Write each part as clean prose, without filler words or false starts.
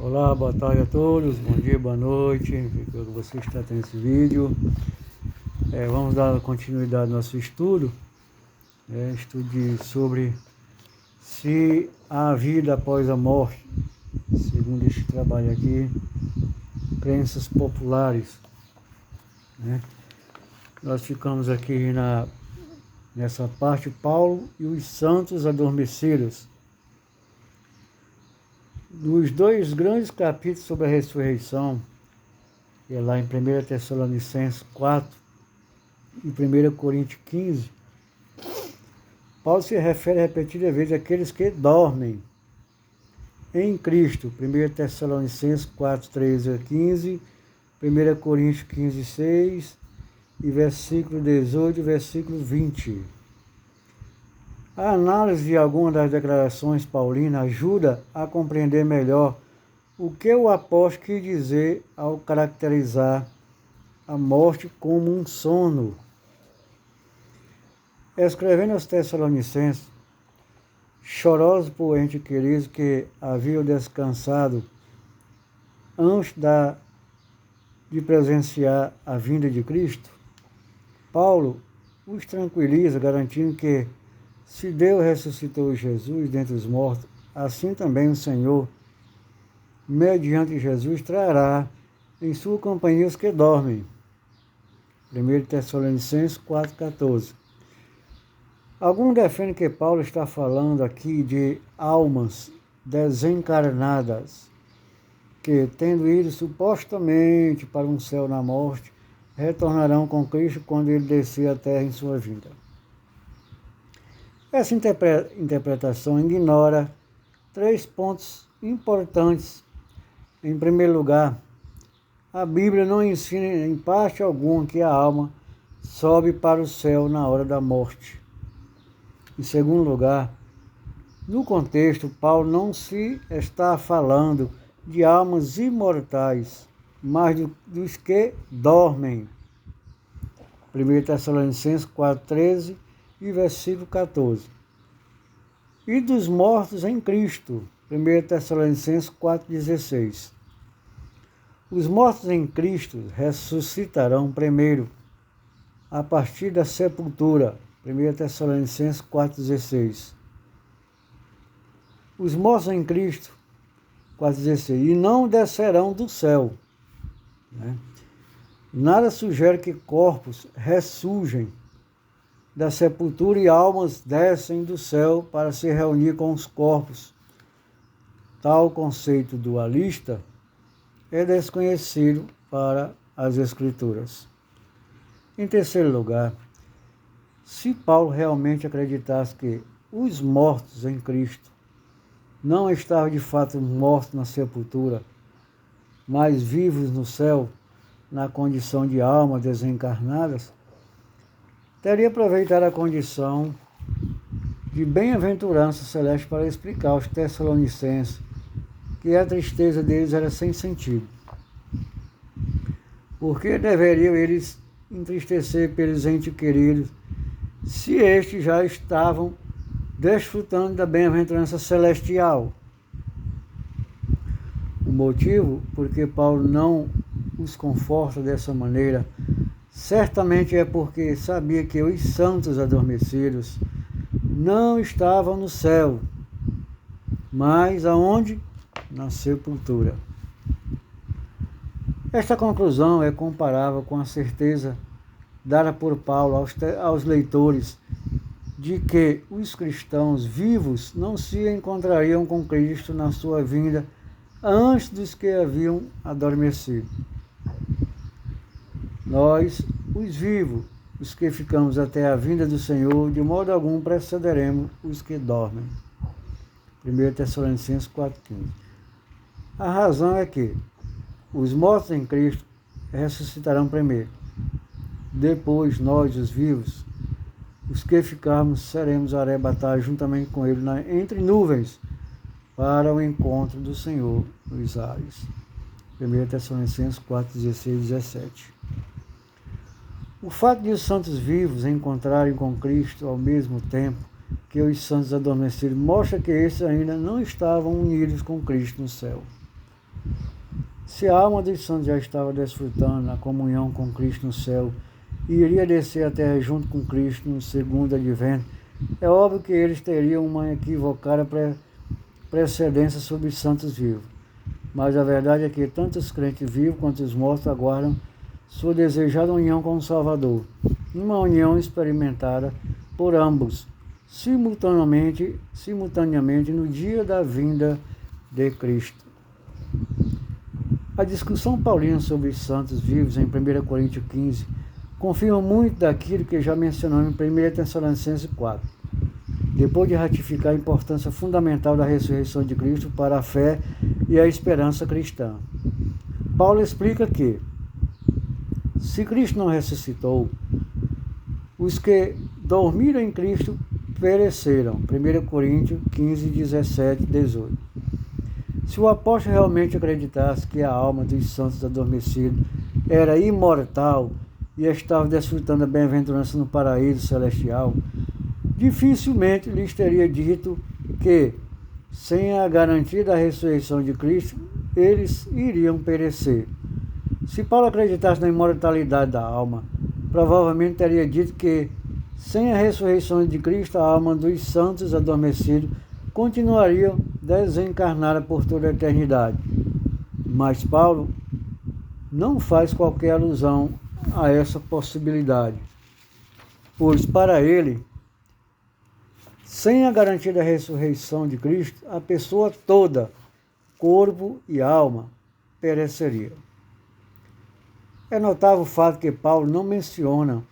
Olá, boa tarde a todos, bom dia, boa noite, espero que você está tendo esse vídeo. Vamos dar continuidade ao nosso estudo, sobre se há vida após a morte, segundo este trabalho aqui, crenças populares. Nós ficamos aqui nessa parte, Paulo e os santos adormecidos. Dos dois grandes capítulos sobre a ressurreição, que é lá em 1 Tessalonicenses 4 e 1 Coríntios 15, Paulo se refere repetidas vezes àqueles que dormem em Cristo. 1 Tessalonicenses 4, 13 a 15, 1 Coríntios 15, 6 e versículo 18 e versículo 20. A análise de algumas das declarações paulinas ajuda a compreender melhor o que o apóstolo quis dizer ao caracterizar a morte como um sono. Escrevendo aos Tessalonicenses, chorosos por entes queridos que haviam descansado antes de presenciar a vinda de Cristo, Paulo os tranquiliza, garantindo que se Deus ressuscitou Jesus dentre os mortos, assim também o Senhor, mediante Jesus, trará em sua companhia os que dormem. 1 Tessalonicenses 4,14. Alguns defendem que Paulo está falando aqui de almas desencarnadas, que, tendo ido supostamente para um céu na morte, retornarão com Cristo quando ele descer à terra em sua vinda. Essa interpretação ignora três pontos importantes. Em primeiro lugar, a Bíblia não ensina em parte alguma que a alma sobe para o céu na hora da morte. Em segundo lugar, no contexto, Paulo não se está falando de almas imortais, mas dos que dormem. 1 Tessalonicenses 4,13 e versículo 14. E dos mortos em Cristo, 1 Tessalonicenses 4,16. Os mortos em Cristo ressuscitarão primeiro, a partir da sepultura, 1 Tessalonicenses 4,16. Os mortos em Cristo, 4,16, e não descerão do céu. Nada sugere que corpos ressurgem da sepultura e almas descem do céu para se reunir com os corpos. Tal conceito dualista é desconhecido para as Escrituras. Em terceiro lugar, se Paulo realmente acreditasse que os mortos em Cristo não estavam de fato mortos na sepultura, mas vivos no céu, na condição de almas desencarnadas, teria aproveitado a condição de bem-aventurança celeste para explicar aos Tessalonicenses que a tristeza deles era sem sentido. Por que deveriam eles entristecer pelos entes queridos, se estes já estavam desfrutando da bem-aventurança celestial? O motivo por que Paulo não os conforta dessa maneira certamente é porque sabia que os santos adormecidos não estavam no céu, mas aonde? Na sepultura. Esta conclusão é comparável com a certeza dada por Paulo aos leitores de que os cristãos vivos não se encontrariam com Cristo na sua vinda antes dos que haviam adormecido. Nós, os vivos, os que ficamos até a vinda do Senhor, de modo algum precederemos os que dormem. 1 Tessalonicenses 4,15. A razão é que os mortos em Cristo ressuscitarão primeiro. Depois, nós, os vivos, os que ficarmos, seremos arrebatados juntamente com ele entre nuvens para o encontro do Senhor nos ares. 1 Tessalonicenses 4, 16 e 17. O fato de os santos vivos encontrarem com Cristo ao mesmo tempo que os santos adormecidos mostra que esses ainda não estavam unidos com Cristo no céu. Se a alma dos santos já estava desfrutando a comunhão com Cristo no céu e iria descer à terra junto com Cristo no segundo advento, é óbvio que eles teriam uma equivocada precedência sobre os santos vivos. Mas a verdade é que tanto os crentes vivos quanto os mortos aguardam sua desejada união com o Salvador, uma união experimentada por ambos, simultaneamente no dia da vinda de Cristo. A discussão paulina sobre os santos vivos em 1 Coríntios 15 confirma muito daquilo que já mencionamos em 1 Tessalonicenses 4. Depois de ratificar a importância fundamental da ressurreição de Cristo para a fé e a esperança cristã, Paulo explica que, se Cristo não ressuscitou, os que dormiram em Cristo pereceram. 1 Coríntios 15, 17, 18. Se o apóstolo realmente acreditasse que a alma dos santos adormecidos era imortal e estava desfrutando a bem-aventurança no paraíso celestial, dificilmente lhes teria dito que, sem a garantia da ressurreição de Cristo, eles iriam perecer. Se Paulo acreditasse na imortalidade da alma, provavelmente teria dito que, sem a ressurreição de Cristo, a alma dos santos adormecidos continuaria desencarnada por toda a eternidade. Mas Paulo não faz qualquer alusão a essa possibilidade, pois para ele, sem a garantia da ressurreição de Cristo, a pessoa toda, corpo e alma, pereceria. É notável o fato que Paulo não menciona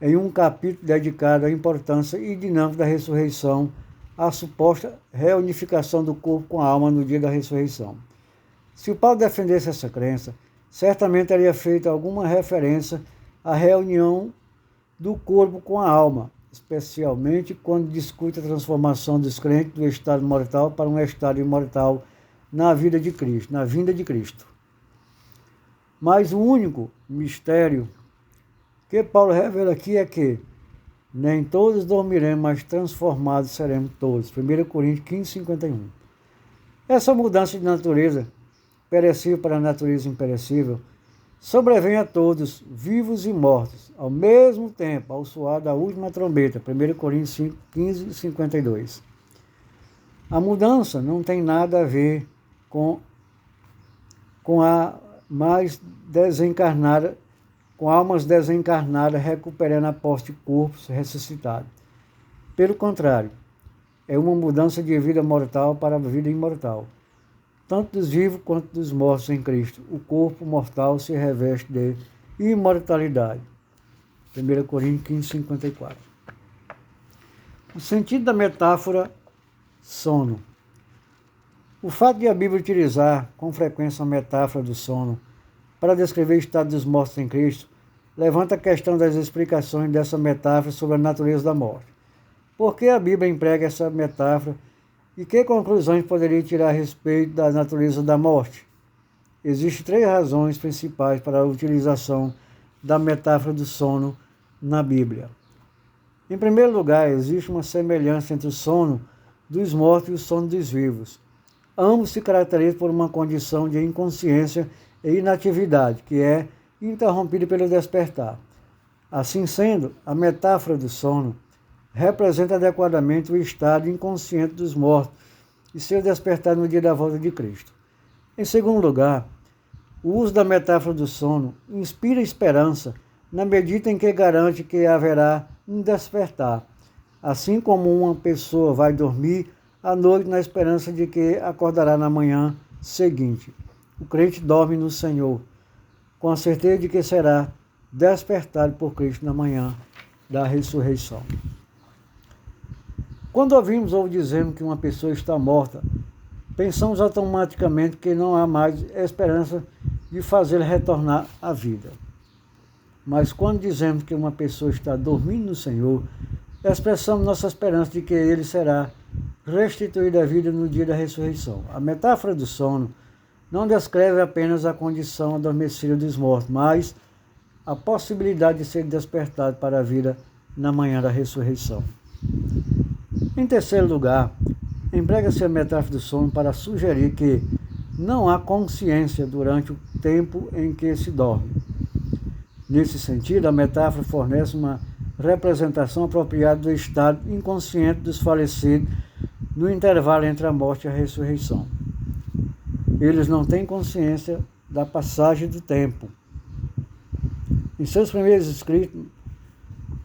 em um capítulo dedicado à importância e dinâmica da ressurreição a suposta reunificação do corpo com a alma no dia da ressurreição. Se o Paulo defendesse essa crença, certamente teria feito alguma referência à reunião do corpo com a alma, especialmente quando discute a transformação dos crentes do estado mortal para um estado imortal na vida de Cristo, na vinda de Cristo. Mas o único mistério que Paulo revela aqui é que nem todos dormiremos, mas transformados seremos todos. 1 Coríntios 15, 51. Essa mudança de natureza, perecível para a natureza imperecível, sobrevém a todos, vivos e mortos, ao mesmo tempo, ao soar da última trombeta. 1 Coríntios 15, 52. A mudança não tem nada a ver com a mais desencarnada, com almas desencarnadas recuperando a posse de corpos ressuscitados. Pelo contrário, é uma mudança de vida mortal para a vida imortal. Tanto dos vivos quanto dos mortos em Cristo, o corpo mortal se reveste de imortalidade. 1 Coríntios 15, 54. O sentido da metáfora sono. O fato de a Bíblia utilizar com frequência a metáfora do sono para descrever o estado dos mortos em Cristo levanta a questão das explicações dessa metáfora sobre a natureza da morte. Por que a Bíblia emprega essa metáfora e que conclusões poderia tirar a respeito da natureza da morte? Existem 3 razões principais para a utilização da metáfora do sono na Bíblia. Em primeiro lugar, existe uma semelhança entre o sono dos mortos e o sono dos vivos. Ambos se caracterizam por uma condição de inconsciência e inatividade, que é interrompida pelo despertar. Assim sendo, a metáfora do sono representa adequadamente o estado inconsciente dos mortos e seu despertar no dia da volta de Cristo. Em segundo lugar, o uso da metáfora do sono inspira esperança na medida em que garante que haverá um despertar, assim como uma pessoa vai dormir à noite na esperança de que acordará na manhã seguinte. O crente dorme no Senhor, com a certeza de que será despertado por Cristo na manhã da ressurreição. Quando ouvimos ou dizemos que uma pessoa está morta, pensamos automaticamente que não há mais esperança de fazê-la retornar à vida. Mas quando dizemos que uma pessoa está dormindo no Senhor, expressamos nossa esperança de que ele será restituído à vida no dia da ressurreição. A metáfora do sono não descreve apenas a condição adormecida dos mortos, mas a possibilidade de ser despertado para a vida na manhã da ressurreição. Em terceiro lugar, emprega-se a metáfora do sono para sugerir que, não há consciência durante o tempo em que se dorme. Nesse sentido, a metáfora fornece uma representação apropriada do estado inconsciente dos falecidos no intervalo entre a morte e a ressurreição. Eles não têm consciência da passagem do tempo. Em seus primeiros escritos,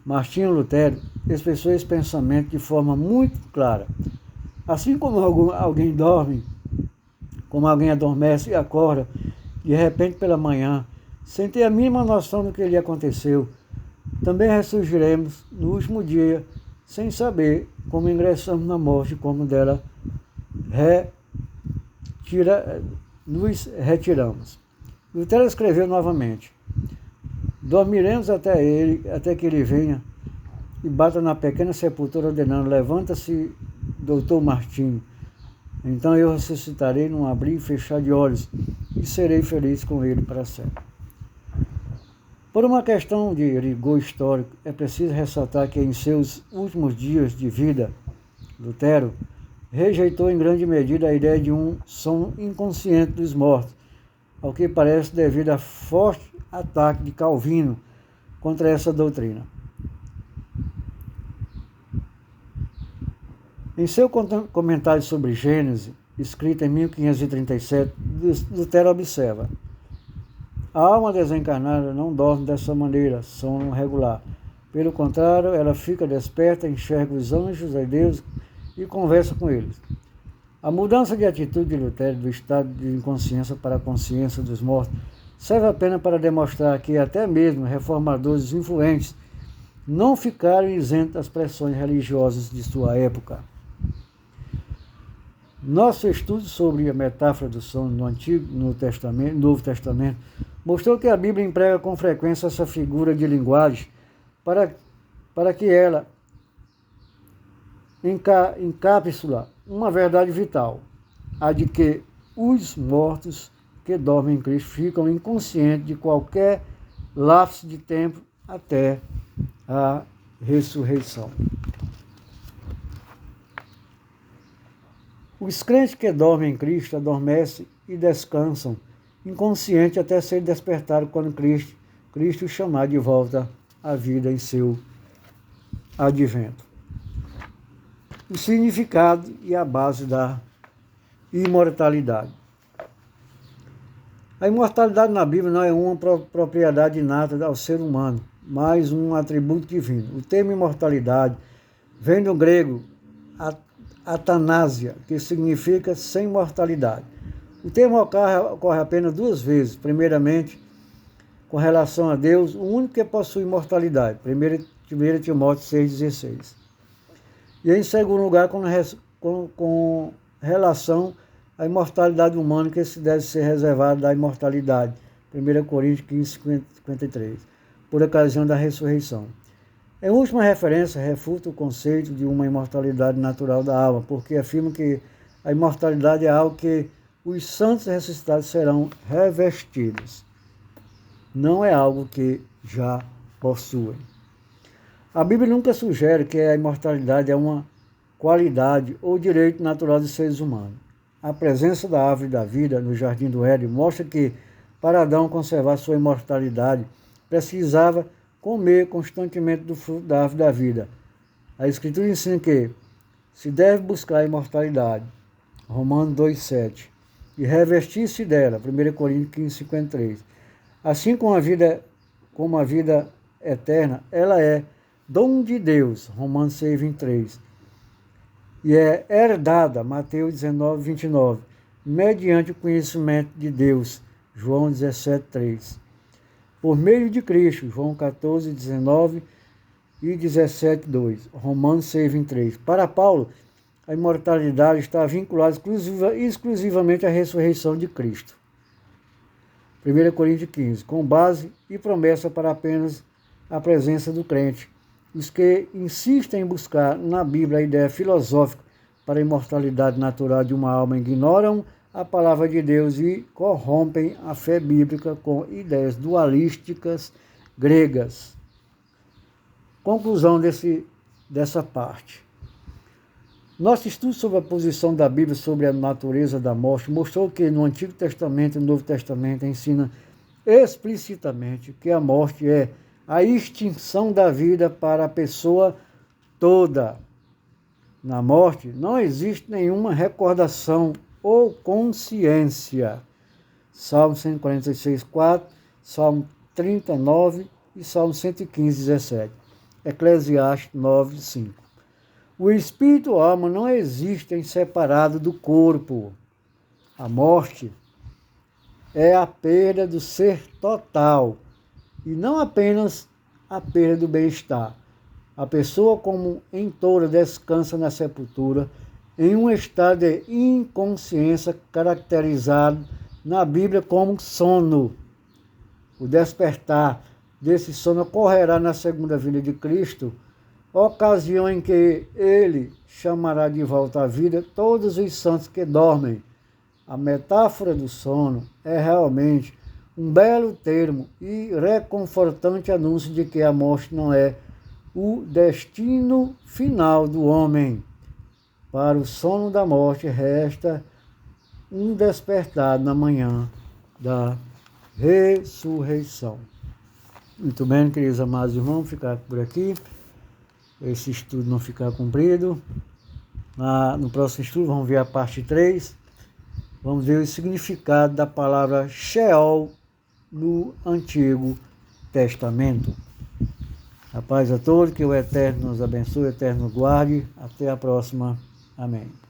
Martinho Lutero expressou esse pensamento de forma muito clara. Assim como alguém dorme, como alguém adormece e acorda, de repente pela manhã, sem ter a mínima noção do que lhe aconteceu, também ressurgiremos no último dia, sem saber como ingressamos na morte, como dela nos retiramos. Lutero escreveu novamente: dormiremos até que ele venha e bata na pequena sepultura ordenando: levanta-se, doutor Martinho. Então eu ressuscitarei num abrir e fechar de olhos e serei feliz com ele para sempre. Por uma questão de rigor histórico, é preciso ressaltar que em seus últimos dias de vida, Lutero rejeitou em grande medida a ideia de um som inconsciente dos mortos, ao que parece devido a forte ataque de Calvino contra essa doutrina. Em seu comentário sobre Gênesis, escrito em 1537, Lutero observa: a alma desencarnada não dorme dessa maneira, sono regular. Pelo contrário, ela fica desperta, enxerga os anjos de Deus e conversa com eles. A mudança de atitude de Lutero do estado de inconsciência para a consciência dos mortos serve apenas para demonstrar que até mesmo reformadores influentes não ficaram isentos das pressões religiosas de sua época. Nosso estudo sobre a metáfora do sono no Novo Testamento mostrou que a Bíblia emprega com frequência essa figura de linguagem para que ela encapsula uma verdade vital, a de que os mortos que dormem em Cristo ficam inconscientes de qualquer lapso de tempo até a ressurreição. Os crentes que dormem em Cristo adormecem e descansam, inconsciente até ser despertado quando Cristo o chamar de volta à vida em seu advento. O significado e a base da imortalidade. A imortalidade na Bíblia não é uma propriedade inata ao ser humano, mas um atributo divino. O termo imortalidade vem do grego atanásia, que significa sem mortalidade. O termo ocorre apenas duas vezes. Primeiramente, com relação a Deus, o único que possui imortalidade. 1 Timóteo 6,16. E em segundo lugar, com relação à imortalidade humana, que se deve ser reservada da imortalidade. 1 Coríntios 15:53. Por ocasião da ressurreição. Em última referência, refuta o conceito de uma imortalidade natural da alma, porque afirma que a imortalidade é algo que os santos ressuscitados serão revestidos. Não é algo que já possuem. A Bíblia nunca sugere que a imortalidade é uma qualidade ou direito natural dos seres humanos. A presença da árvore da vida no jardim do Éden mostra que, para Adão conservar sua imortalidade, precisava comer constantemente do fruto da árvore da vida. A Escritura ensina que se deve buscar a imortalidade, Romanos 2,7, e revestir-se dela, 1 Coríntios 15:53. Assim como a vida eterna, ela é dom de Deus, Romanos 6:23, e é herdada, Mateus 19:29, mediante o conhecimento de Deus, João 17:3. Por meio de Cristo, João 14:19 e 17:2, Romanos 6:23. Para Paulo, a imortalidade está vinculada exclusivamente à ressurreição de Cristo. 1 Coríntios 15, com base e promessa para apenas a presença do crente. Os que insistem em buscar na Bíblia a ideia filosófica para a imortalidade natural de uma alma ignoram a palavra de Deus e corrompem a fé bíblica com ideias dualísticas gregas. Conclusão dessa parte. Nosso estudo sobre a posição da Bíblia sobre a natureza da morte mostrou que no Antigo Testamento e no Novo Testamento ensina explicitamente que a morte é a extinção da vida para a pessoa toda. Na morte não existe nenhuma recordação ou consciência. Salmo 146, 4, Salmo 39 e Salmo 115, 17. Eclesiastes 9, 5. O espírito e a alma não existem separados do corpo. A morte é a perda do ser total e não apenas a perda do bem-estar. A pessoa, como em toda, descansa na sepultura em um estado de inconsciência caracterizado na Bíblia como sono. O despertar desse sono ocorrerá na segunda vinda de Cristo, ocasião em que ele chamará de volta à vida todos os santos que dormem. A metáfora do sono é realmente um belo termo e reconfortante anúncio de que a morte não é o destino final do homem. Para o sono da morte resta um despertar na manhã da ressurreição. Muito bem, queridos amados irmãos, vamos ficar por aqui. Esse estudo não ficar cumprido. No próximo estudo vamos ver a parte 3. Vamos ver o significado da palavra Sheol no Antigo Testamento. A paz a todos, que o Eterno nos abençoe, o Eterno nos guarde. Até a próxima. Amém.